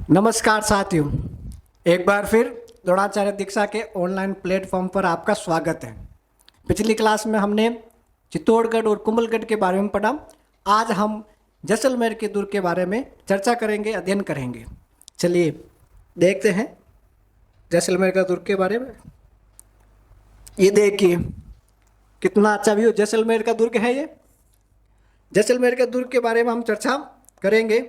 नमस्कार साथियों, एक बार फिर द्रोणाचार्य दीक्षा के ऑनलाइन प्लेटफॉर्म पर आपका स्वागत है। पिछली क्लास में हमने चित्तौड़गढ़ और कुंभलगढ़ के बारे में पढ़ा। आज हम जैसलमेर के दुर्ग के बारे में चर्चा करेंगे, अध्ययन करेंगे। चलिए देखते हैं जैसलमेर का दुर्ग के बारे में। ये देखिए कितना अच्छा व्यू जैसलमेर का दुर्ग है। ये जैसलमेर के दुर्ग के बारे में हम चर्चा करेंगे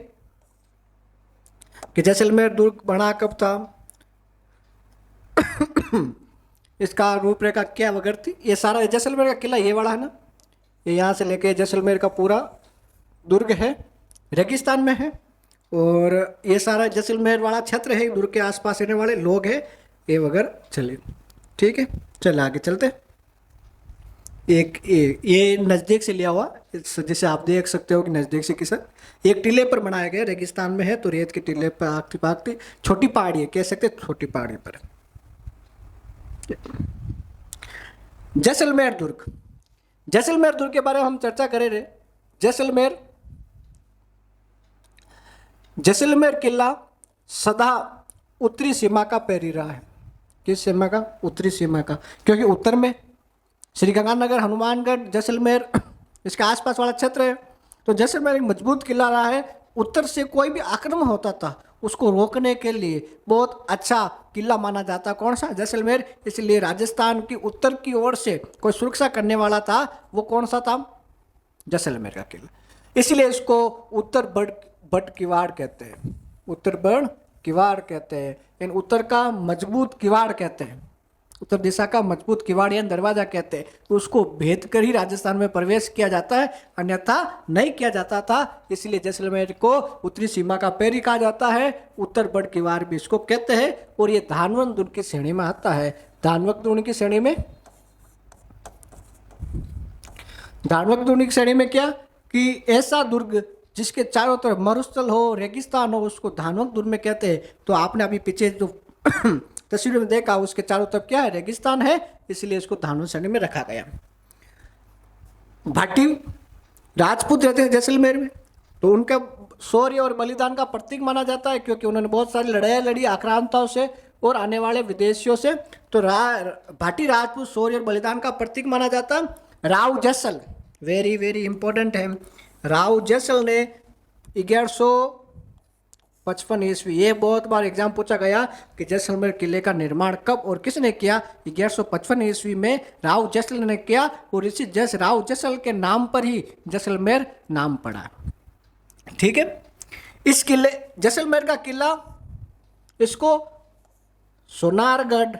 कि जैसलमेर दुर्ग बना कब था, इसका रूपरेखा क्या वगैरह थी। ये सारा जैसलमेर का किला ये वाला है ना, ये यहाँ से लेके जैसलमेर का पूरा दुर्ग है, रेगिस्तान में है। और ये सारा जैसलमेर वाला क्षेत्र है, दुर्ग के आसपास रहने वाले लोग हैं ये वगैरह। चलिए ठीक है, चल आगे चलते। एक ये नज़दीक से लिया हुआ, जैसे आप देख सकते हो कि नज़दीक से किसा एक टीले पर बनाया गया, रेगिस्तान में है तो रेत के टीले पर आगती पागती छोटी पहाड़ी है, कह सकते छोटी पहाड़ी पर। जैसलमेर दुर्ग, जैसलमेर दुर्ग के बारे में हम चर्चा करे रहे। जैसलमेर किला सदा उत्तरी सीमा का पैरी रहा है। किस सीमा का? उत्तरी सीमा का, क्योंकि उत्तर में श्रीगंगानगर, हनुमानगढ़, जैसलमेर इसके आसपास वाला क्षेत्र है। तो जैसलमेर एक मजबूत किला रहा है। उत्तर से कोई भी आक्रमण होता था उसको रोकने के लिए बहुत अच्छा किला माना जाता। कौन सा? जैसलमेर। इसलिए राजस्थान की उत्तर की ओर से कोई सुरक्षा करने वाला था, वो कौन सा था? जैसलमेर का किला। इसलिए इसको उत्तर बड़ किवाड़ कहते हैं, उत्तर बड़ किवाड़ कहते हैं। इन उत्तर का मजबूत किवाड़ कहते हैं, उत्तर दिशा का मजबूत किवाड़ या दरवाजा कहते हैं। तो उसको भेद कर ही राजस्थान में प्रवेश किया जाता है, अन्यथा नहीं किया जाता था। इसलिए जैसलमेर को उत्तरी सीमा का पैरी कहा जाता है, उत्तर बड़ किवाड़ भी इसको कहते हैं। और ये धानवक दुर्ग की श्रेणी में आता है। धानवक दुर्ग की श्रेणी में, धानवक दुर्ग की श्रेणी में क्या कि ऐसा दुर्ग जिसके चारों तरफ मरुस्थल हो, रेगिस्तान हो, उसको धानवक दुर्ग में कहते हैं। तो आपने अभी पीछे जो तस्वीर में देखा, उसके चारों तरफ क्या है? रेगिस्तान है, इसलिए इसको धानवक श्रेणी में रखा गया। भाटी राजपूत रहते हैं जैसलमेर में, तो उनका शौर्य और बलिदान का प्रतीक माना जाता है, क्योंकि उन्होंने बहुत सारी लड़ाइयाँ लड़ी आक्रांताओं से और आने वाले विदेशियों से। तो भाटी राजपूत शौर्य और बलिदान का प्रतीक माना जाता। राव जैसल वेरी वेरी इंपॉर्टेंट है। राव जैसल ने 1155 ईस्वी, ये बहुत बार एग्जाम पूछा गया कि जैसलमेर किले का निर्माण कब और किसने किया। 1155 ईस्वी में राव जैसल ने किया, और इसी राव जैसल के नाम पर ही जैसलमेर नाम पड़ा। ठीक है। इस किले, जैसलमेर का किला, इसको सोनारगढ़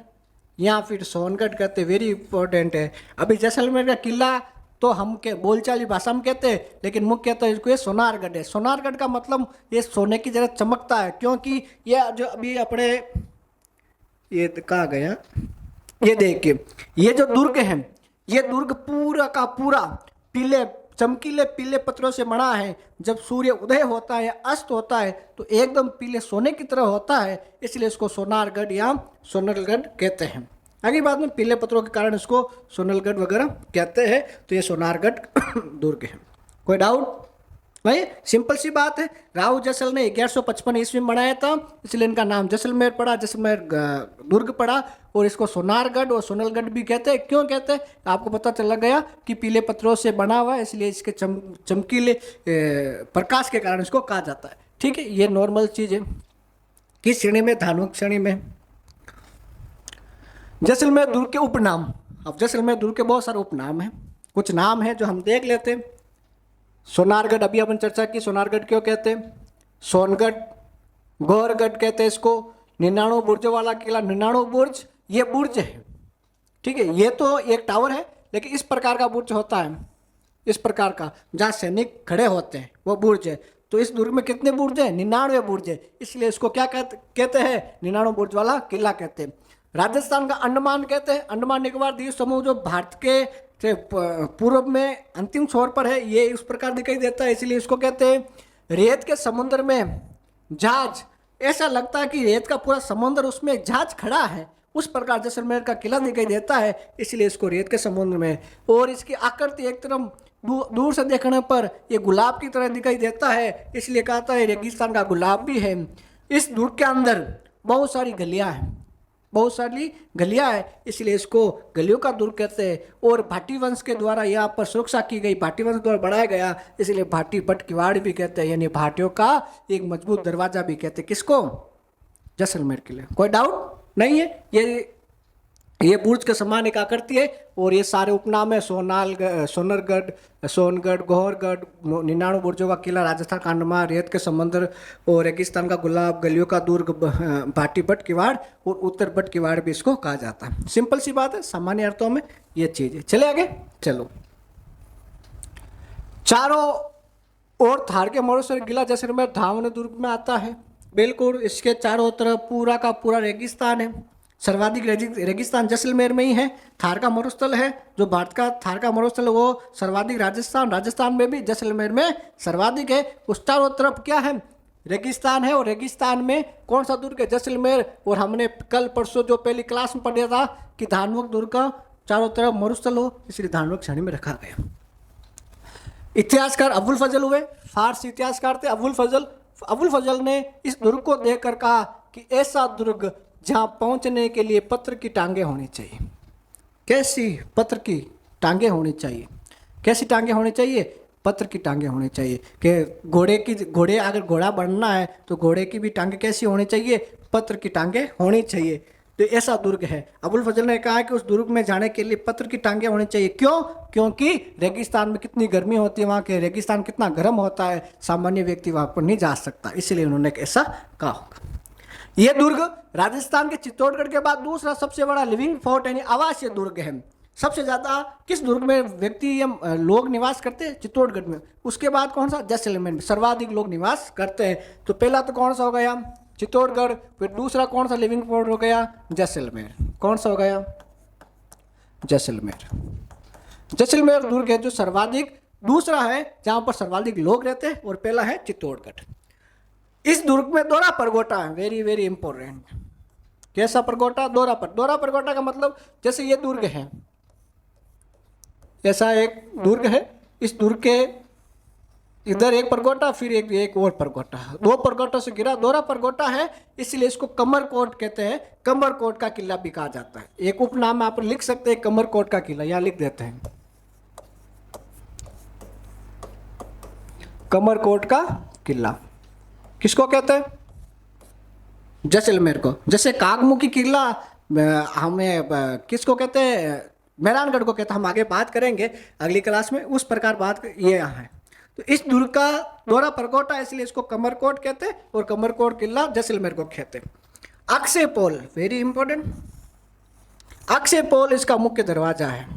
या फिर सोनगढ़ कहते, वेरी इंपॉर्टेंट है। अभी जैसलमेर का किला तो हम के बोलचाली भाषा में कहते हैं, लेकिन मुख्यतः इसको ये सोनारगढ़ है। सोनारगढ़ का मतलब ये सोने की जगह चमकता है, क्योंकि ये जो अभी अपने ये कहा गया, ये देखिए ये जो दुर्ग है, ये दुर्ग पूरा का पूरा पीले चमकीले पीले पत्थरों से बना है। जब सूर्य उदय होता है, अस्त होता है, तो एकदम पीले सोने की तरह होता है, इसलिए इसको सोनारगढ़ या सोनलगढ़ कहते हैं। आगे बाद में पीले पत्थरों के कारण इसको सोनलगढ़ वगैरह कहते हैं। तो ये सोनारगढ़ दुर्ग है। कोई डाउट भाई? सिंपल सी बात है। राव जैसल ने 1155 ईस्वी में बनाया था, इसलिए इनका नाम जैसलमेर पड़ा, जैसलमेर दुर्ग पड़ा। और इसको सोनारगढ़ और सोनलगढ़ भी कहते हैं। क्यों कहते हैं? आपको पता चला गया कि पीले पत्थरों से बना हुआ है, इसलिए इसके चमकीले प्रकाश के कारण इसको कहा जाता है। ठीक है, ये नॉर्मल चीज़ है। किस श्रेणी में? धानवक श्रेणी में। जैसलमेर दुर्ग के उपनाम। अब जैसलमेर दुर्ग के बहुत सारे उपनाम हैं, कुछ नाम हैं जो हम देख लेते हैं। सोनारगढ़, अभी अपन चर्चा की, सोनारगढ़ क्यों कहते हैं? सोनगढ़, गौरगढ़ कहते हैं इसको। 99 बुर्जों वाला किला, 99 बुर्ज, ये बुर्ज है। ठीक है, ये तो एक टावर है, लेकिन इस प्रकार का बुर्ज होता है, इस प्रकार का, जहाँ सैनिक खड़े होते हैं, वो बुर्ज है। तो इस दुर्ग में कितने बुर्ज है? 99 बुर्ज है, इसलिए इसको क्या कहते हैं? 99 बुर्ज वाला किला कहते हैं। राजस्थान का अंडमान कहते हैं। अंडमान निकोबार द्वीप समूह जो भारत के पूर्व में अंतिम छोर पर है, ये इस प्रकार दिखाई देता है, इसलिए इसको कहते हैं। रेत के समुद्र में जहाज, ऐसा लगता है कि रेत का पूरा समुद्र, उसमें एक जहाज खड़ा है, उस प्रकार जैसलमेर का किला दिखाई देता है, इसलिए इसको रेत के समुद्र में। और इसकी आकृति एक तरफ दूर से देखने पर ये गुलाब की तरह दिखाई देता है, इसलिए कहता है रेगिस्तान का गुलाब भी है। इस दुर्ग के अंदर बहुत सारी गलियां हैं, बहुत सारी गलियां हैं, इसलिए इसको गलियों का दुर्ग कहते हैं। और भाटी वंश के द्वारा यहाँ पर सुरक्षा की गई, भाटी वंश द्वारा बढ़ाया गया, इसलिए भाटी बट किवाड़ भी कहते हैं, यानी भाटियों का एक मजबूत दरवाजा भी कहते हैं। किसको? जैसलमेर किले। कोई डाउट नहीं है? ये बुर्ज के समान एक आकृति है और ये सारे उपनाम है, सोनरगढ़, सोनगढ़, गौहरगढ़, 99 बुर्जों का किला, राजस्थान कांडमा, रेत के समंदर और रेगिस्तान का गुलाब, गलियों का दुर्ग, भाटी बट किवाड़ और उत्तर बट किवाड़ भी इसको कहा जाता है। सिंपल सी बात है, सामान्य अर्थों में ये चीज है। चले आगे, चलो। चारों ओर थार के मरुस्थल किला जैसलमेर धावन दुर्ग में आता है। बिल्कुल, इसके चारों तरफ पूरा का पूरा रेगिस्तान है। सर्वाधिक रेगिस्तान जैसलमेर में ही है। थार का मरुस्थल है, जो भारत का थार का मरुस्थल है, वो सर्वाधिक राजस्थान में भी, जैसलमेर में सर्वाधिक है। उस चारों तरफ क्या है? रेगिस्तान है। और रेगिस्तान में कौन सा दुर्ग है? जैसलमेर। और हमने कल परसों जो पहली क्लास में पढ़ा था कि धानवक दुर्ग का चारों तरफ मरुस्थल हो, इसलिए धानवक श्रेणी में रखा गया। इतिहासकार अबुल फजल हुए, फारसी इतिहासकार थे अबुल फजल। अबुल फजल ने इस दुर्ग को देखकर कहा कि ऐसा दुर्ग जहां पहुंचने के लिए पत्थर की टांगे होनी चाहिए। कैसी? पत्थर की टांगे होनी चाहिए। कैसी टांगे होनी चाहिए? पत्थर की टांगे होनी चाहिए। कि घोड़े अगर घोड़ा बनना है तो घोड़े की भी टांगे कैसी होनी चाहिए? पत्थर की टांगे होनी चाहिए। तो ऐसा दुर्ग है। अबुल फजल ने कहा कि उस दुर्ग में जाने के लिए पत्थर की टांगे होनी चाहिए। क्यों? क्योंकि रेगिस्तान में कितनी गर्मी होती है, वहाँ के रेगिस्तान कितना गर्म होता है, सामान्य व्यक्ति वहाँ पर नहीं जा सकता, इसलिए उन्होंने ऐसा कहा होगा। यह दुर्ग राजस्थान के चित्तौड़गढ़ के बाद दूसरा सबसे बड़ा लिविंग फोर्ट यानी आवासीय दुर्ग है। सबसे ज्यादा किस दुर्ग में व्यक्ति या लोग निवास करते हैं? चित्तौड़गढ़ में। उसके बाद कौन सा? जैसलमेर में सर्वाधिक लोग निवास करते हैं। तो पहला तो कौन सा हो गया? चित्तौड़गढ़। फिर दूसरा कौन सा लिविंग फोर्ट हो गया? जैसलमेर। कौन सा हो गया? जैसलमेर। जैसलमेर दुर्ग है जो सर्वाधिक, दूसरा है जहां पर सर्वाधिक लोग रहते हैं, और पहला है चित्तौड़गढ़। इस दुर्ग में दोहरा परगोटा है, वेरी वेरी इंपॉर्टेंट। कैसा परगोटा? दोहरा परगोटा का मतलब जैसे ये दुर्ग है, ऐसा एक दुर्ग है, इस दुर्ग के इधर एक परगोटा, फिर एक और परगोटा, दो परगोटों से घिरा दोहरा परगोटा है, इसलिए इसको कमरकोट कहते हैं। कमरकोट का किला भी कहा जाता है। एक उपनाम आप लिख सकते हैं, कमरकोट का किला, यहां लिख देते हैं, कमरकोट का किला। किसको कहते हैं? जैसलमेर को। जैसे कागमुखी किला हमें किसको कहते हैं? मेहरानगढ़ को कहते हैं। हम आगे बात करेंगे अगली क्लास में, उस प्रकार बात ये यहाँ है। तो इस दुर्ग का दोहरा परगोटा, इसलिए इसको कमरकोट कहते हैं, और कमरकोट किला जैसलमेर को कहते हैं। अक्षय पोल, वेरी इंपॉर्टेंट। अक्षय पोल इसका मुख्य दरवाजा है।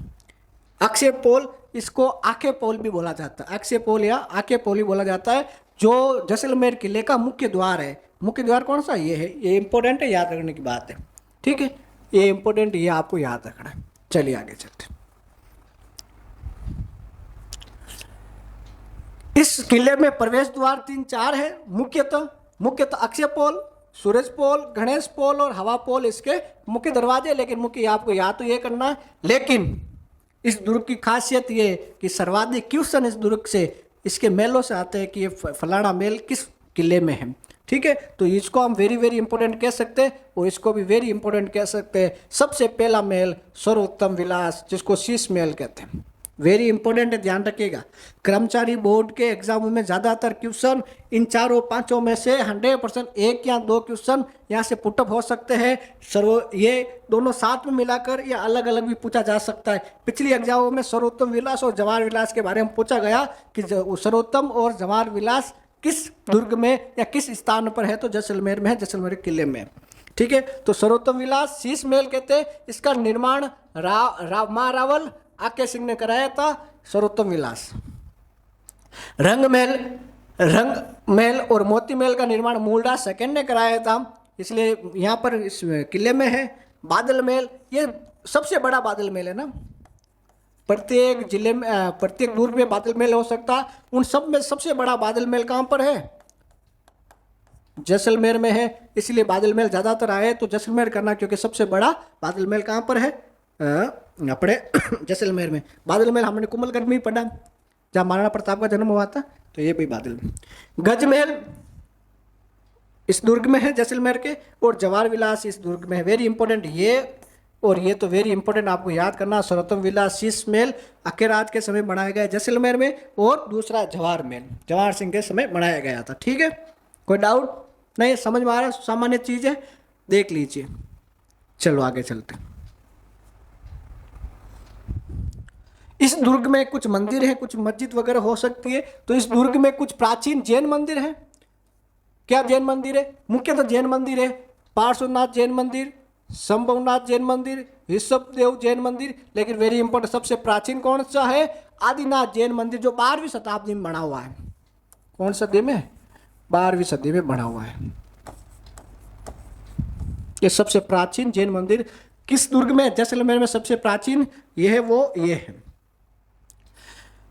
अक्षय पोल, इसको आखे पोल भी बोला जाता है। अक्षय पोल या आखे पोल ही बोला जाता है, जो जैसलमेर किले का मुख्य द्वार है। मुख्य द्वार कौन सा? ये है। ये इंपॉर्टेंट है, याद रखने की बात है, ठीक है, ये इंपॉर्टेंट, ये आपको याद रखना है। चलिए आगे चलते। इस किले में प्रवेश द्वार 3-4 है मुख्यतः अक्षय पोल, सूरज पोल, गणेश पोल और हवा पोल इसके मुख्य दरवाजे। लेकिन मुख्य आपको याद तो ये करना है। लेकिन इस दुर्ग की खासियत ये कि सर्वाधिक क्वेश्चन इस दुर्ग से, इसके मेलों से आते हैं कि ये फलाना मेल किस किले में है, ठीक है। तो इसको हम वेरी वेरी इंपॉर्टेंट कह सकते हैं, और इसको भी वेरी इंपॉर्टेंट कह सकते हैं। सबसे पहला मेल सर्वोत्तम विलास, जिसको शीश मेल कहते हैं, वेरी इंपॉर्टेंट है, ध्यान रखिएगा। कर्मचारी बोर्ड के एग्जाम में ज़्यादातर क्वेश्चन इन चारों पांचों में से 100% 1 या 2 क्वेश्चन यहाँ से पुटअप हो सकते हैं। ये दोनों साथ में मिलाकर या अलग अलग भी पूछा जा सकता है। पिछली एग्जामों में सर्वोत्तम विलास और जवाहर विलास के बारे में पूछा गया कि सर्वोत्तम और जवाहर विलास किस दुर्ग में या किस स्थान पर है, तो जैसलमेर में है, जैसलमेर किले में, ठीक है। तो सर्वोत्तम विलास शीश महल कहते हैं। इसका निर्माण महारावल आके सिंह ने कराया था। सर्वोत्तम विलास रंग महल और मोती महल का निर्माण मूलदास सेकंड ने कराया था, इसलिए यहाँ पर इस किले में है। बादल महल, ये सबसे बड़ा बादल महल है ना, प्रत्येक जिले में प्रत्येक दुर्ग में बादल महल हो सकता है। उन सब में सबसे बड़ा बादल महल कहाँ पर है? जैसलमेर में है, इसलिए बादल महल ज़्यादातर आए तो जैसलमेर करना, क्योंकि सबसे बड़ा बादल महल कहाँ पर है? अपने जैसलमेर में। बादल महल हमने कुंभलगढ़ में ही पढ़ा, जहाँ महाराणा प्रताप का जन्म हुआ था, तो ये भी बादल महल। गज महल, इस दुर्ग में है जैसलमेर के, और जवाहर विलास इस दुर्ग में है। वेरी इंपॉर्टेंट ये, और ये तो वेरी इंपॉर्टेंट आपको याद करना, सर्वोत्तम विलास शीश महल अकेराज के समय बनाया गया जैसलमेर में, और दूसरा जवाहर महल जवाहर सिंह के समय बनाया गया था। ठीक है, कोई डाउट नहीं, समझ में आ रहा है, सामान्य चीज है, देख लीजिए। चलो आगे चलते हैं। इस दुर्ग में कुछ मंदिर है, कुछ मस्जिद वगैरह हो सकती है। तो इस दुर्ग में कुछ प्राचीन जैन मंदिर है। क्या जैन मंदिर है? मुख्यतः जैन मंदिर है। पार्श्वनाथ जैन मंदिर, संभवनाथ जैन मंदिर, ऋषभदेव जैन मंदिर, लेकिन वेरी इंपॉर्टेंट सबसे प्राचीन कौन सा है? आदिनाथ जैन मंदिर, जो 12वीं शताब्दी में बना हुआ है। कौन सदी में? 12वीं सदी में बना हुआ है। ये सबसे प्राचीन जैन मंदिर किस दुर्ग में? जैसलमेर में सबसे प्राचीन ये है, वो ये है।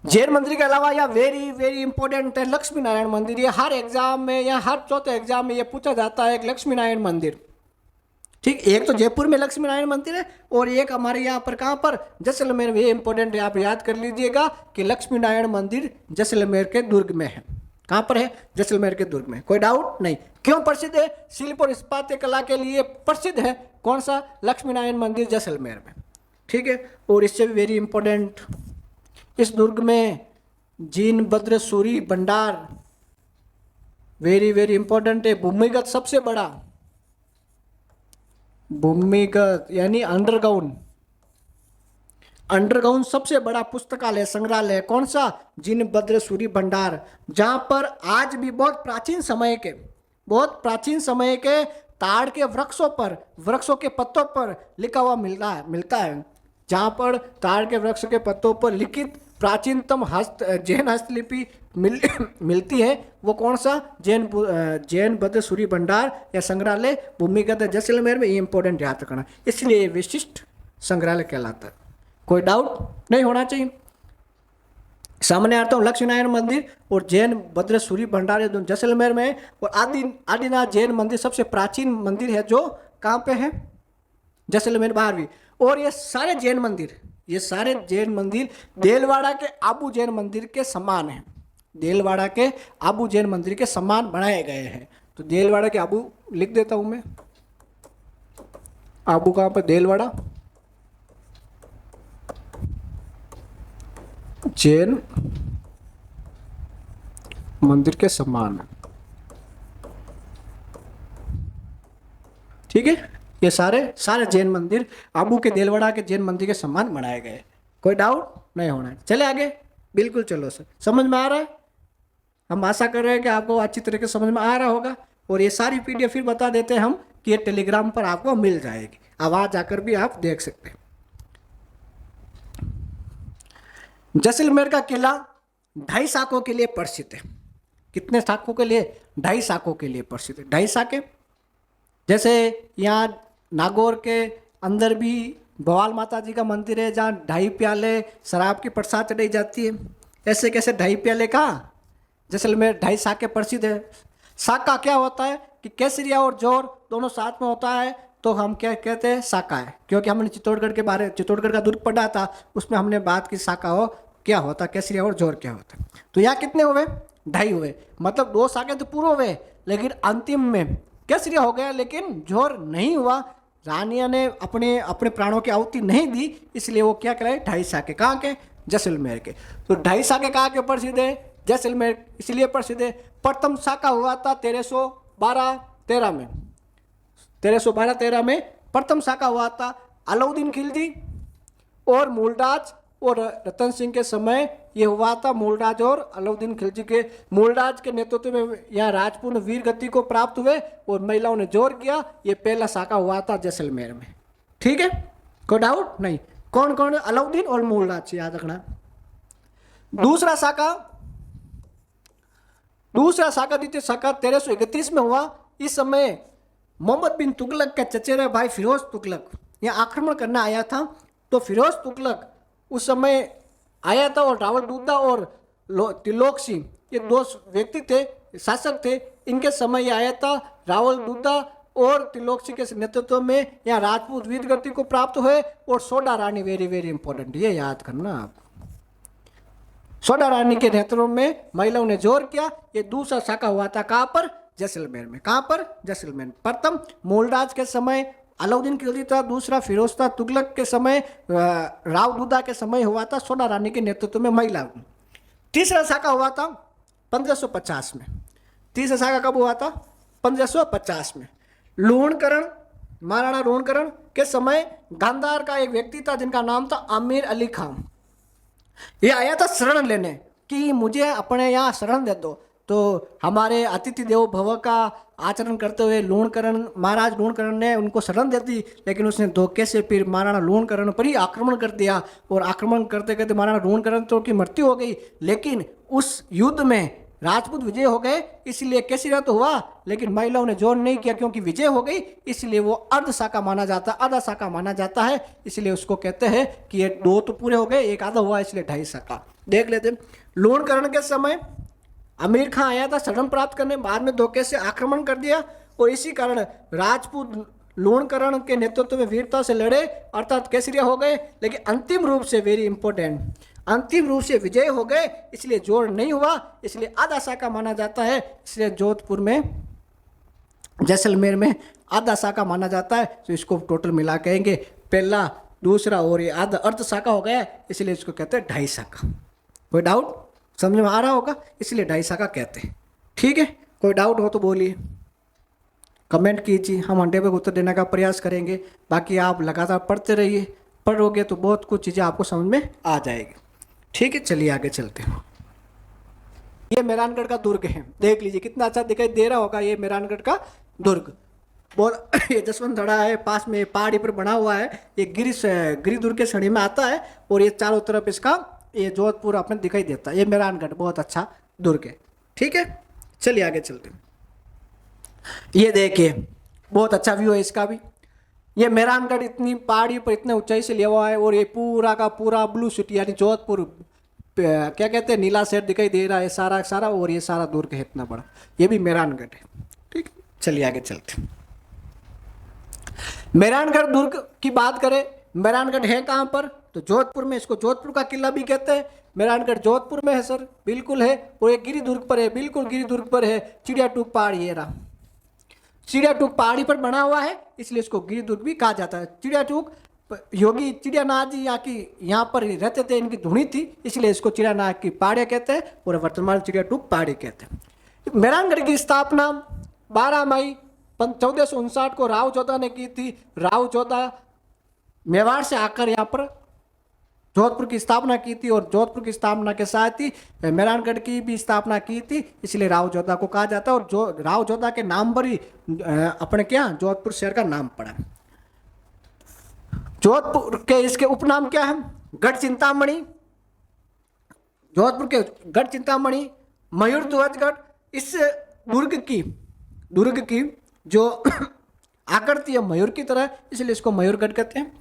जैन मंदिर के अलावा यह वेरी वेरी इंपॉर्टेंट है लक्ष्मी नारायण मंदिर। ये हर एग्जाम में या हर चौथे एग्जाम में ये पूछा जाता है, एक लक्ष्मी नारायण मंदिर। ठीक, एक तो जयपुर में लक्ष्मी नारायण मंदिर है, और एक हमारे यहाँ पर कहाँ पर? जैसलमेर में। ये इंपॉर्टेंट है, आप याद कर लीजिएगा कि लक्ष्मी नारायण मंदिर जैसलमेर के दुर्ग में है। कहाँ पर है? जैसलमेर के दुर्ग में। कोई डाउट नहीं। क्यों प्रसिद्ध है? शिल्प और स्थापत्य कला के लिए प्रसिद्ध है। कौन सा? लक्ष्मी नारायण मंदिर जैसलमेर में। ठीक है, और इससे भी वेरी इंपॉर्टेंट, इस दुर्ग में जीन भद्र सूरी भंडार वेरी वेरी इंपॉर्टेंट है। भूमिगत सबसे बड़ा, भूमिगत यानी अंडरग्राउंड, अंडरग्राउंड सबसे बड़ा पुस्तकालय संग्रहालय कौन सा? जीन भद्र सूरी भंडार, जहां पर आज भी बहुत प्राचीन समय के ताड़ के वृक्षों पर, वृक्षों के पत्तों पर लिखा हुआ मिलता है। जहां पर ताड़ के वृक्ष के पत्तों पर लिखित प्राचीनतम जैन हस्तलिपि मिलती है, वो कौन सा? जैन भद्र सूरी भंडार या संग्रहालय भूमिगत जैसलमेर में। ये इंपॉर्टेंट याद रखना, इसलिए विशिष्ट संग्रहालय कहलाता है। कोई डाउट नहीं होना चाहिए। सामान्य अर्थों लक्ष्मी नारायण मंदिर और जैन भद्र सूरी भंडार दोनों जैसलमेर में है, और आदिनाथ जैन मंदिर सबसे प्राचीन मंदिर है, जो कहाँ पे है? जैसलमेर 12वीं। और ये सारे जैन मंदिर देलवाड़ा के आबू जैन मंदिर के समान हैं। देलवाड़ा के आबू जैन मंदिर के समान बनाए गए हैं। तो देलवाड़ा के आबू लिख देता हूं मैं। आबू कहाँ पर? देलवाड़ा जैन मंदिर के समान। ठीक है, ये सारे जैन मंदिर आबू के देलवाड़ा के जैन मंदिर के समान बनाए गए। कोई डाउट नहीं होना है। चले आगे। बिल्कुल, चलो सर, समझ में आ रहा है? हम आशा कर रहे हैं कि आपको अच्छी तरीके से समझ में आ रहा होगा। और ये सारी पीडीएफ फिर बता देते हैं हम कि ये टेलीग्राम पर आपको मिल जाएगी, आवाज आकर भी आप देख सकते हैं। जैसलमेर का किला 2.5 साकों के लिए प्रसिद्ध है। कितने साकों के लिए? 2.5 साकों के लिए प्रसिद्ध है। 2.5 साकें, जैसे यहाँ नागौर के अंदर भी भवाल माता जी का मंदिर है, जहाँ 2.5 प्याले शराब की प्रसाद चढ़ाई जाती है। ऐसे कैसे 2.5 प्याले का? जैसलमेर 2.5 साकें प्रसिद्ध है। साका क्या होता है कि केसरिया और जोर दोनों साथ में होता है, तो हम क्या कहते हैं? साका है। क्योंकि हमने चित्तौड़गढ़ का दुर्ग पढ़ा था, उसमें हमने बात की साका हो क्या होता, केसरिया और जोर क्या होता है। तो यहाँ कितने हुए? 2.5 हुए। मतलब 2 साकें तो पूरे हुए, लेकिन अंतिम में केसरिया हो गया, लेकिन जोर नहीं हुआ। रानिया ने अपने प्राणों की आहुति नहीं दी, इसलिए वो क्या कराए? 2.5 साकें। कहाँ के? जैसलमेर के। तो 2.5 साकें कहाँ के प्रसिद्ध है? जैसलमेर इसलिए प्रसिद्ध है, प्रथम साका हुआ था 1312-13 में। 1312-13 में प्रथम साका हुआ था। अलाउद्दीन खिलजी और मूलराज और रतन सिंह के समय ये हुआ था। मूलराज और अलाउद्दीन खिलजी के, मूलराज के नेतृत्व में यहाँ राजपूत वीर गति को प्राप्त हुए और महिलाओं ने जोर किया। ये पहला साका हुआ था जैसलमेर में। ठीक है, कोई डाउट नहीं। कौन कौन? अलाउद्दीन और मूलराज, याद रखना। दूसरा साका द्वितीय साका 1331 में हुआ। इस समय मोहम्मद बिन तुगलक के चचेरे भाई फिरोज तुगलक यहाँ आक्रमण करने आया था। तो फिरोज तुगलक उस समय आया था, और रावल दुद्दा और तिलोक सिंह ये 2 व्यक्ति थे, शासक थे। इनके समय ये आया था। रावल दुद्दा और तिलोक सिंह के नेतृत्व में यहाँ राजपूत वीर गति को प्राप्त हुए। और सोडा रानी वेरी वेरी इंपॉर्टेंट, ये याद करना आप। सोडा रानी के नेतृत्व में महिलाओं ने जोर किया। ये दूसरा साका हुआ था। कहाँ पर? जैसलमेर में। कहाँ पर? जैसलमेर। प्रथम मूलराज के समय अलाउद्दीन खिलजी था, दूसरा फिरोज शाह तुगलक के समय राव दुदा के समय हुआ था, सोना रानी के नेतृत्व में महिला। तीसरा साका हुआ था 1550 में। तीसरा साका कब हुआ था? 1550 में। लूणकरण, महाराणा लूणकरण के समय गांधार का एक व्यक्ति था जिनका नाम था आमिर अली खान। ये आया था शरण लेने कि मुझे अपने यहाँ शरण दे दो। तो हमारे अतिथि देवो भव का आचरण करते हुए लूणकरण, महाराज लूणकरण ने उनको शरण दे दी, लेकिन उसने धोखे से फिर महाराणा लूणकरण पर ही आक्रमण कर दिया और आक्रमण करते करते महाराणा लूणकरण तो की मृत्यु हो गई। लेकिन उस युद्ध में राजपूत विजय हो गए, इसलिए केसरिया तो हुआ, लेकिन महिलाओं ने जोर नहीं किया क्योंकि विजय हो गई, इसलिए वो अर्ध शाका माना जाता, आधा शाका माना जाता है। इसलिए उसको कहते हैं कि ये 2 तो पूरे हो गए, एक आधा हुआ, इसलिए 2.5 शाका। देख लेते। लूणकरण के समय आमिर खां आया था शरण प्राप्त करने, बाद में धोखे से आक्रमण कर दिया और इसी कारण राजपूत लूणकरण के नेतृत्व में वीरता से लड़े, अर्थात केसरिया हो गए। लेकिन अंतिम रूप से, वेरी इंपॉर्टेंट, अंतिम रूप से विजय हो गए, इसलिए जोड़ नहीं हुआ, इसलिए आधा शाका माना जाता है। इसलिए जोधपुर में, जैसलमेर में आधा शाका माना जाता है। तो इसको टोटल मिला कहेंगे पहला, दूसरा और ये आधा अर्ध शाका हो गया, इसलिए इसको कहते हैं 2.5 शाका। कोई डाउट समझ में आ रहा होगा? इसलिए 2.5 शाका कहते हैं। ठीक है, कोई डाउट हो तो बोलिए, कमेंट कीजिए, हम 100 पे उत्तर देने का प्रयास करेंगे। बाकी आप लगातार पढ़ते रहिए, पढ़ोगे तो बहुत कुछ चीज़ें आपको समझ में आ जाएगी। ठीक है, चलिए आगे चलते हैं। ये मेहरानगढ़ का दुर्ग है, देख लीजिए कितना अच्छा दिखाई दे रहा होगा। ये मेहरानगढ़ का दुर्ग बहुत ये जसवंत धड़ा है, पास में पहाड़ी पर बना हुआ है। ये गिरी दुर्ग के श्रेणी में आता है और ये चारों तरफ इसका ये जोधपुर अपने दिखाई देता है। ये मेहरानगढ़ बहुत अच्छा दुर्ग है। ठीक है, चलिए आगे चलते हैं। ये देखिए बहुत अच्छा व्यू है इसका भी। ये मेहरानगढ़ इतनी पहाड़ी पर इतने ऊंचाई से लिया हुआ है और ये पूरा का पूरा ब्लू सिटी यानी जोधपुर क्या कहते हैं, नीला शहर दिखाई दे रहा है सारा सारा, और ये सारा दुर्ग है इतना बड़ा। ये भी मेहरानगढ़ है। ठीक है, चलिए आगे चलते हैं। मेहरानगढ़ दुर्ग की बात करें, मेहरानगढ़ है कहाँ पर? तो जोधपुर में। इसको जोधपुर का किला भी कहते हैं। मेहरानगढ़ जोधपुर में है सर, बिल्कुल है। और ये गिरी दुर्ग पर है, बिल्कुल गिरी दुर्ग पर है। चिड़िया टूक पहाड़ी ये रहा, चिड़िया टूक पहाड़ी पर बना हुआ है, इसलिए इसको गिरी दुर्ग भी कहा जाता है। चिड़िया टूक योगी चिड़ियानाथ जी यहाँ पर रहते थे, इनकी धुनी थी, इसलिए इसको चिड़ियानाथ की पहाड़ी कहते हैं और वर्तमान चिड़िया टूक पहाड़ी कहते हैं। मेहरानगढ़ की स्थापना 12 मई 1459 को राव जोधा ने की थी। राव जोधा मेवाड़ से आकर यहाँ पर जोधपुर की स्थापना की थी और जोधपुर की स्थापना के साथ ही मेहरानगढ़ की भी स्थापना की थी, इसलिए राव जोधा को कहा जाता है। और जो राव जोधा के नाम पर ही अपने क्या जोधपुर शहर का नाम पड़ा। जोधपुर के इसके उपनाम क्या है? गढ़ चिंतामणि, जोधपुर के गढ़ चिंतामणि, मयूर ध्वजगढ़। इस दुर्ग की जो आकृति है मयूर की तरह, इसलिए इसको मयूरगढ़ कहते हैं।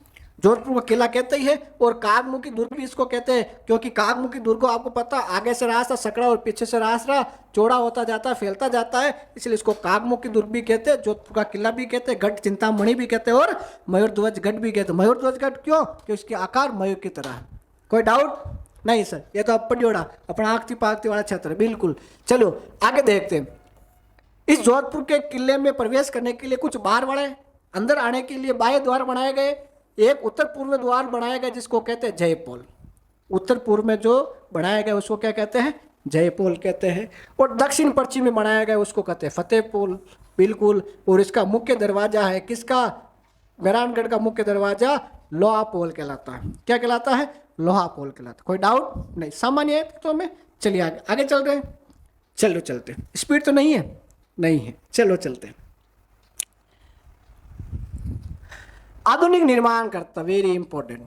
जोधपुर का किला कहते ही है। और कागमुखी दुर्ग भी इसको कहते हैं, क्योंकि कागमुखी दुर्ग को आपको पता आगे से रास्ता सकड़ा और पीछे से रास्ता चौड़ा होता जाता है, फैलता जाता है, इसलिए इसको कागमुखी दुर्ग भी कहते हैं। जोधपुर का किला भी कहते हैं, गढ़ चिंतामणि भी कहते हैं और मयूर ध्वजगढ़ भी कहते हैं। मयूर ध्वजगढ़ क्यों? क्योंकि इसके आकार मयूर की तरह है। कोई डाउट नहीं सर? ये तो अब पडियोड़ा अपना आगती पागती वाला क्षेत्र है, बिल्कुल। चलो आगे देखते हैं। इस जोधपुर के किले में प्रवेश करने के लिए कुछ बाहर बने, अंदर आने के लिए बाह्य द्वार बनाए गए। एक उत्तर पूर्व में द्वार बनाया गया जिसको कहते हैं जयपोल। उत्तर पूर्व में जो बनाया गया उसको क्या कहते हैं? जयपोल कहते हैं। और दक्षिण पश्चिम में बनाया गया उसको कहते हैं फतेहपोल, बिल्कुल। और इसका मुख्य दरवाजा है किसका? मेहरानगढ़ का मुख्य दरवाजा लोहापोल कहलाता है। क्या कहलाता है? लोहापोल कहलाता है। कोई डाउट नहीं? सामान्य है तो में। चलिए आगे चल रहे हैं। चलो चलते हैं। स्पीड तो नहीं है? नहीं है। चलो चलते हैं। आधुनिक निर्माण करता, वेरी इंपॉर्टेंट,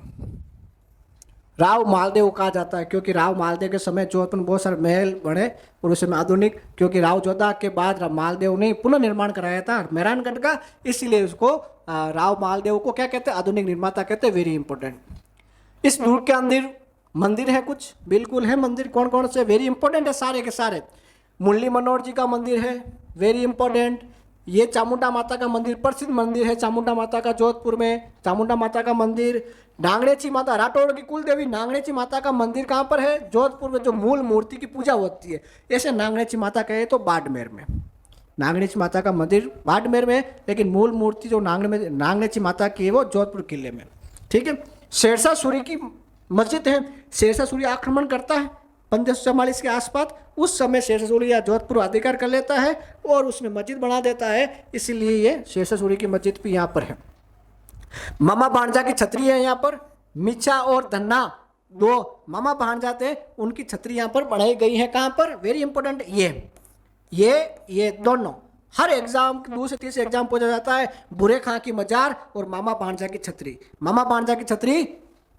राव मालदेव कहा जाता है, क्योंकि राव मालदेव के समय जोधपुर में बहुत सारे महल बने और उस समय आधुनिक, क्योंकि राव जोधा के बाद मालदेव ने पुनः निर्माण कराया था मेहरानगढ़ का, इसलिए उसको राव मालदेव को क्या कहते हैं? आधुनिक निर्माता कहते हैं। Very important. इस दुर्ग के अंदर मंदिर है कुछ, बिल्कुल है मंदिर। कौन कौन से? वेरी इंपॉर्टेंट है सारे के सारे। मुरली मनोहर जी का मंदिर है, वेरी इंपॉर्टेंट। ये चामुंडा माता का मंदिर, प्रसिद्ध मंदिर है चामुंडा माता का जोधपुर में। चामुंडा माता का मंदिर, नांगणेची माता, राठौड़ की कुल देवी नांगणेची माता का मंदिर कहाँ पर है? जोधपुर में, जो मूल मूर्ति की पूजा होती है। ऐसे नांगणेची माता कहे तो बाड़मेर में, नागनेची माता का मंदिर बाड़मेर में है, लेकिन मूल मूर्ति जो नागनेची माता की है वो जोधपुर किले में। ठीक है। शेरशाह सूरी की मस्जिद है। शेरशाह सूरी आक्रमण करता है 1544 के आसपास। उस समय शेरशाह सूरी या जोधपुर अधिकार कर लेता है और उसमें मस्जिद बना देता है, इसीलिए ये शेरशाह सूरी की मस्जिद भी यहाँ पर है। मामा भांजा की छतरी है यहाँ पर। मिचा और धन्ना दो मामा भांजा थे, उनकी छतरी यहाँ पर बनाई गई है। कहाँ पर? वेरी इंपॉर्टेंट, ये दोनों हर एग्जाम 2 से 3 एग्जाम पूछा जाता है। बुरे खां की मजार और मामा भांजा की छतरी। मामा भांजा की छतरी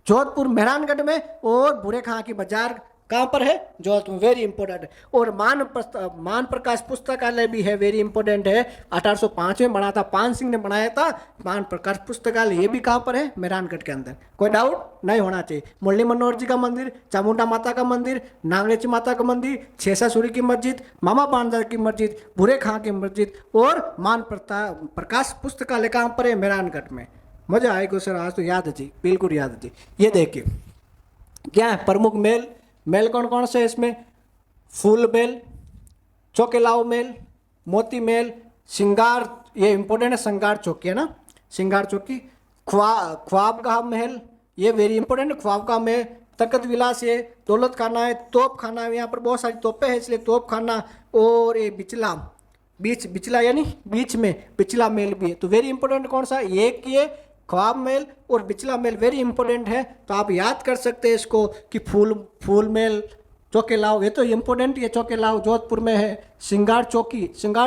जोधपुर मेहरानगढ़ में और बुरे खां की मजार कहाँ पर है? जोधपुर। Very important. और मान प्रकाश पुस्तकालय भी है, वेरी इंपॉर्टेंट है। 1805 में बना था, पान सिंह ने बनाया था। मान प्रकाश पुस्तकालय ये भी कहाँ पर है? मेहरानगढ़ के अंदर। कोई डाउट नहीं होना चाहिए। मुरली मनोहर जी का मंदिर, चामुंडा माता का मंदिर, नागनेची माता का मंदिर, शेरशाह सूरी की मस्जिद, मामा भांजा की मस्जिद, बुरे खां की मस्जिद और मान प्रकाश पुस्तकालय कहाँ पर है? मेहरानगढ़ में। मजा आएगा सर, आज तो याद है जी, बिल्कुल याद है जी। ये देखिए क्या है प्रमुख मेल। मेल कौन कौन से है इसमें? फूल मेल, चौकेलाव मेल, मोती मेल, श्रृंगार, ये इंपॉर्टेंट है, श्रृंगार चौकी है ना, श्रृंगार चौकी। ख्वाबगाह महल, ये वेरी इंपॉर्टेंट है, ख्वाबगाह महल। तकत विलास है, दौलत खाना है, तोप खाना है, यहाँ पर बहुत सारी तोपें हैं इसलिए तोप खाना। और ये बिचला यानी बीच में बिचला मेल भी है। तो वेरी इंपॉर्टेंट कौन सा? एक ये ख्वाब मेल और बिचला मेल वेरी इंपॉर्टेंट है। तो आप याद कर सकते हैं इसको कि फूल मेल, चौकेलाव, ये तो इम्पोर्टेंट, ये चौकेलाव जोधपुर में है। श्रृंगार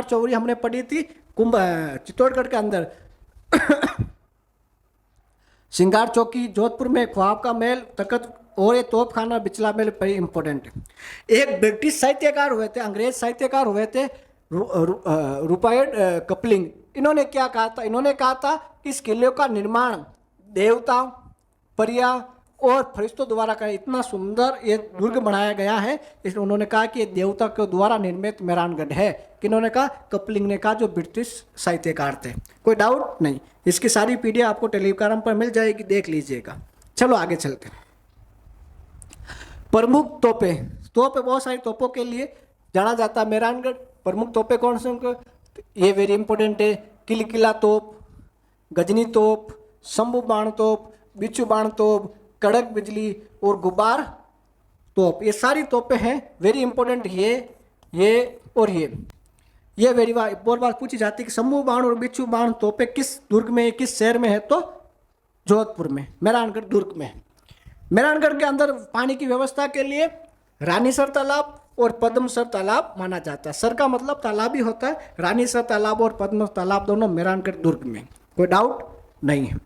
चौरी हमने पढ़ी थी चित्तौड़गढ़ के अंदर। श्रृंगार चौकी जोधपुर में, ख्वाब का मेल, तकत और ये तोप खाना, बिचला मेल वेरी इंपॉर्टेंट है। एक ब्रिटिश साहित्यकार हुए थे, अंग्रेज साहित्यकार हुए थे, रुपर्ट कपलिंग। इन्होंने क्या कहा था? इन्होंने कहा था कि इस किले का निर्माण देवताओं, परियां और फरिश्तों द्वारा का इतना सुंदर ये दुर्ग बनाया गया है, इसलिए उन्होंने कहा कि ये देवता के द्वारा निर्मित मेहरानगढ़ है। किन्होंने कहा? कपलिंग ने कहा, जो ब्रिटिश साहित्यकार थे। कोई डाउट नहीं। इसकी सारी पीडीएफ आपको टेलीग्राम पर मिल जाएगी, देख लीजिएगा। चलो आगे चलते हैं। प्रमुख तोपें बहुत सारी तोपों के लिए जाना जाता है मेहरानगढ़। प्रमुख तोपें कौन से उनको? ये वेरी इंपॉर्टेंट है। किलकिला तोप, गजनी तोप, शंभू बाण तोप, बिच्छू बाण तोप, कड़क बिजली और गुब्बार तोप, ये सारी तोपें हैं, वेरी इंपॉर्टेंट। ये और ये वेरी बहुत बार पूछी जाती है कि शंभू बाण और बिच्छू बाण तोपें किस दुर्ग में, किस शहर में है? तो जोधपुर में, मेहरानगढ़ दुर्ग में। मेहरानगढ़ के अंदर पानी की व्यवस्था के लिए रानीसर तालाब और पद्मसर तालाब माना जाता है। सर का मतलब तालाब ही होता है। रानीसर तालाब और पद्म तालाब दोनों मेहरानगढ़ दुर्ग में, कोई डाउट नहीं है।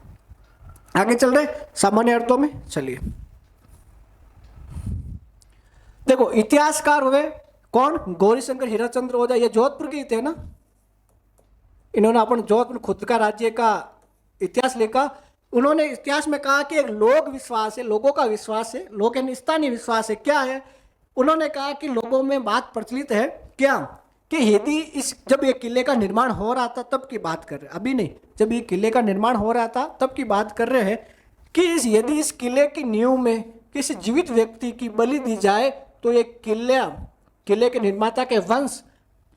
आगे चल रहे सामान्य अर्थों में। चलिए देखो, इतिहासकार हुए कौन? गौरीशंकर हीराचंद्र ओझा, ये जोधपुर के थे ना। इन्होंने अपन जोधपुर खुद का राज्य का इतिहास लिखा। उन्होंने इतिहास में कहा कि एक लोक विश्वास है, लोगों का विश्वास है, लोक स्थानीय विश्वास है। क्या है? उन्होंने कहा कि लोगों में बात प्रचलित है क्या कि यदि जब ये किले का निर्माण हो रहा था तब की बात कर रहे हैं, अभी नहीं, जब ये किले का निर्माण हो रहा था तब की बात कर रहे हैं कि यदि इस किले की नींव में किसी जीवित व्यक्ति की बलि दी जाए तो ये किले के निर्माता के वंश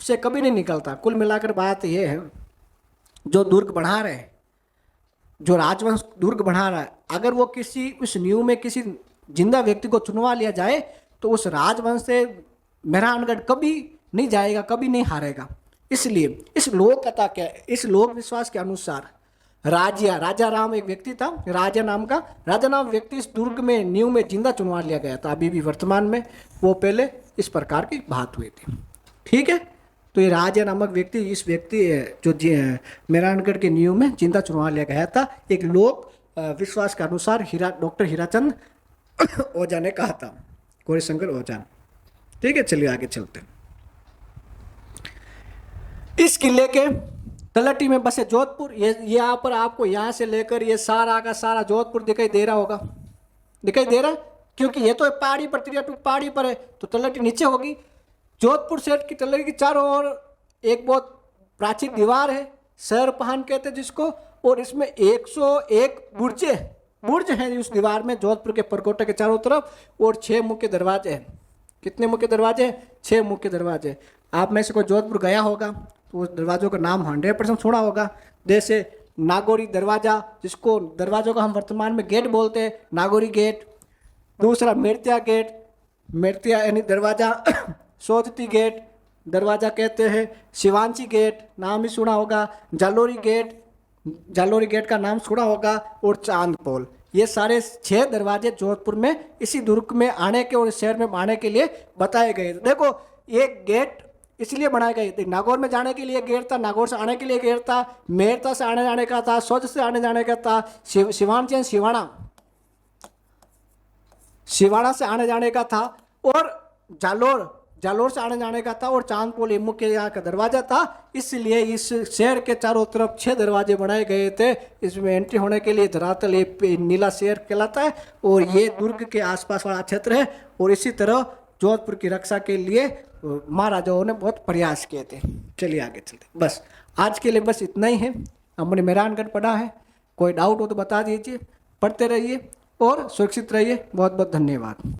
से कभी नहीं निकलता। कुल मिलाकर बात ये है, जो दुर्ग बढ़ा रहे हैं, जो राजवंश दुर्ग बढ़ा रहा है, अगर वो किसी उस नींव में किसी जिंदा व्यक्ति को चुनवा लिया जाए तो उस राजवंश से मेहरानगढ़ कभी नहीं जाएगा, कभी नहीं हारेगा। इसलिए इस लोक कथा क्या, इस लोक विश्वास के अनुसार राजा राम एक व्यक्ति था, राजा नाम व्यक्ति इस दुर्ग में नींव में जिंदा चुनवा लिया गया था। अभी भी वर्तमान में वो पहले इस प्रकार की बात हुई थी। ठीक है, तो ये राजा नामक व्यक्ति, इस व्यक्ति जो मेहरानगढ़ के नींव में जिंदा चुनवा लिया गया था, एक लोक विश्वास के अनुसार डॉक्टर हीराचंद ओझा ने कहा था, गौरीशंकर ओझा। ठीक है, चलिए आगे चलते हैं। इस किले के तलहटी में बसे जोधपुर। ये यहाँ पर आपको यहाँ से लेकर ये सारा का सारा जोधपुर दिखाई दे रहा होगा, दिखाई दे रहा है, क्योंकि ये तो पहाड़ी पर, पहाड़ी पर है तो तलहटी नीचे होगी। जोधपुर शहर की तलहटी की चारों ओर एक बहुत प्राचीन दीवार है, शहर पहान कहते हैं जिसको, और इसमें 101 बुर्ज हैं उस दीवार में, जोधपुर के परकोटे के चारों तरफ, और 6 मुख्य दरवाजे हैं। कितने मुख्य दरवाजे? 6 मुख्य दरवाजे। आप में से कोई जोधपुर गया होगा तो उस दरवाज़ों का नाम 100% सुना होगा। जैसे नागौरी दरवाज़ा, जिसको दरवाज़ों का हम वर्तमान में गेट बोलते हैं, नागौरी गेट। दूसरा मेर्त्या गेट, मेर्त्या यानी दरवाज़ा सोजती गेट दरवाज़ा कहते हैं। शिवांची गेट नाम ही सुना होगा। जालोरी गेट, जालोरी गेट का नाम सुना होगा। और चांदपोल, ये सारे 6 दरवाजे जोधपुर में इसी दुर्ग में आने के और इस शहर में आने के लिए बताए गए। देखो ये गेट इसलिए बनाए गए थे, नागौर में जाने के लिए गेट था, नागौर से आने के लिए गेट था, मेरता से आने जाने का था, सोज से आने जाने का था, शिवांची शिवाणा शिवाड़ा से आने जाने का था, और जालोर से आने जाने का था, और चांदपोल मुख्य यहाँ का दरवाजा था। इसलिए इस शहर के चारों तरफ 6 दरवाजे बनाए गए थे। इसमें एंट्री होने के लिए धरातल ये नीला शहर कहलाता है, और ये दुर्ग के आसपास वाला क्षेत्र है। और इसी तरह जोधपुर की रक्षा के लिए महाराजाओं ने बहुत प्रयास किए थे। चलिए आगे चलते। बस आज के लिए बस इतना ही है। हमने मेहरानगढ़ पढ़ा है, कोई डाउट हो तो बता दीजिए। पढ़ते रहिए और सुरक्षित रहिए। बहुत बहुत धन्यवाद।